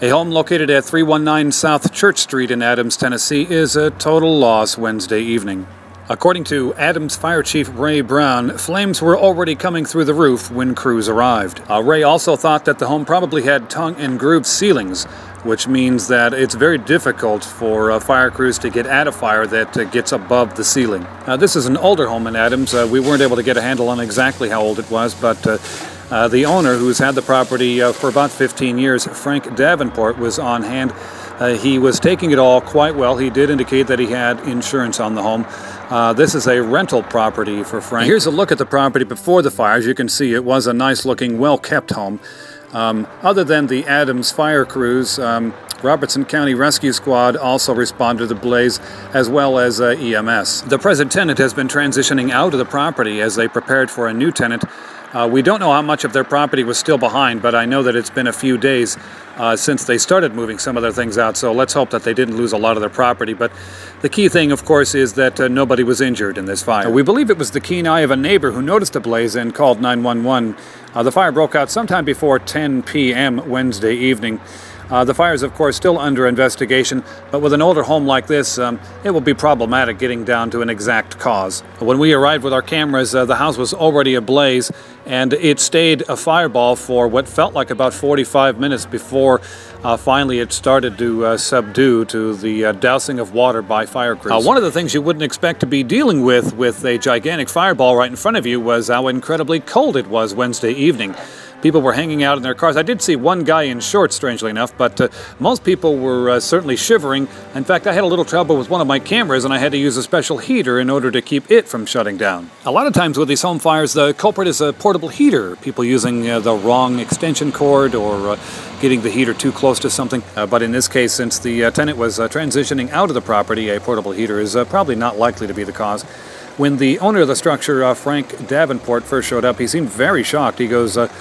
A home located at 319 South Church Street in Adams, Tennessee is a total loss Wednesday evening. According to Adams Fire Chief Ray Brown, flames were already coming through the roof when crews arrived. Ray also thought that the home probably had tongue and groove ceilings, which means that it's very difficult for fire crews to get at a fire that gets above the ceiling. This is an older home in Adams. We weren't able to get a handle on exactly how old it was, but the owner, who's had the property for about 15 years, Frank Davenport, was on hand. He was taking it all quite well. He did indicate that he had insurance on the home. This is a rental property for Frank. Here's a look at the property before the fire. As you can see, it was a nice-looking, well-kept home. Other than the Adams fire crews, Robertson County Rescue Squad also responded to the blaze, as well as EMS. The present tenant has been transitioning out of the property as they prepared for a new tenant. We don't know how much of their property was still behind, but I know that it's been a few days since they started moving some of their things out, so let's hope that they didn't lose a lot of their property. But the key thing, of course, is that nobody was injured in this fire. We believe it was the keen eye of a neighbor who noticed a blaze and called 911. The fire broke out sometime before 10 p.m. Wednesday evening. The fire is, of course, still under investigation, but with an older home like this, it will be problematic getting down to an exact cause. When we arrived with our cameras, the house was already ablaze, and it stayed a fireball for what felt like about 45 minutes before finally it started to subdue to the dousing of water by fire crews. One of the things you wouldn't expect to be dealing with a gigantic fireball right in front of you was how incredibly cold it was Wednesday evening. People were hanging out in their cars. I did see one guy in shorts, strangely enough, but most people were certainly shivering. In fact, I had a little trouble with one of my cameras, and I had to use a special heater in order to keep it from shutting down. A lot of times with these home fires, the culprit is a portable heater, people using the wrong extension cord or getting the heater too close to something. But in this case, since the tenant was transitioning out of the property, a portable heater is probably not likely to be the cause. When the owner of the structure, Frank Davenport, first showed up, he seemed very shocked. He goes that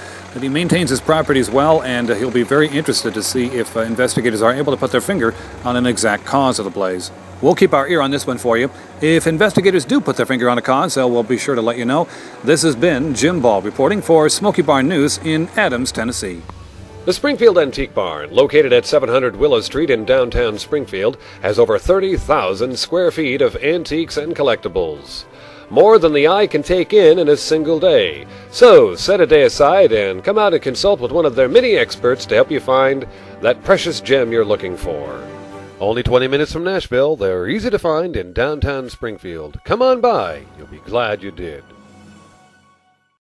he maintains his properties well, and he'll be very interested to see if investigators are able to put their finger on an exact cause of the blaze. We'll keep our ear on this one for you. If investigators do put their finger on a cause, we'll be sure to let you know. This has been Jim Ball reporting for Smoky Barn News in Adams, Tennessee. The Springfield Antique Barn, located at 700 Willow Street in downtown Springfield, has over 30,000 square feet of antiques and collectibles. More than the eye can take in a single day. So set a day aside and come out and consult with one of their many experts to help you find that precious gem you're looking for. Only 20 minutes from Nashville, they're easy to find in downtown Springfield. Come on by, you'll be glad you did.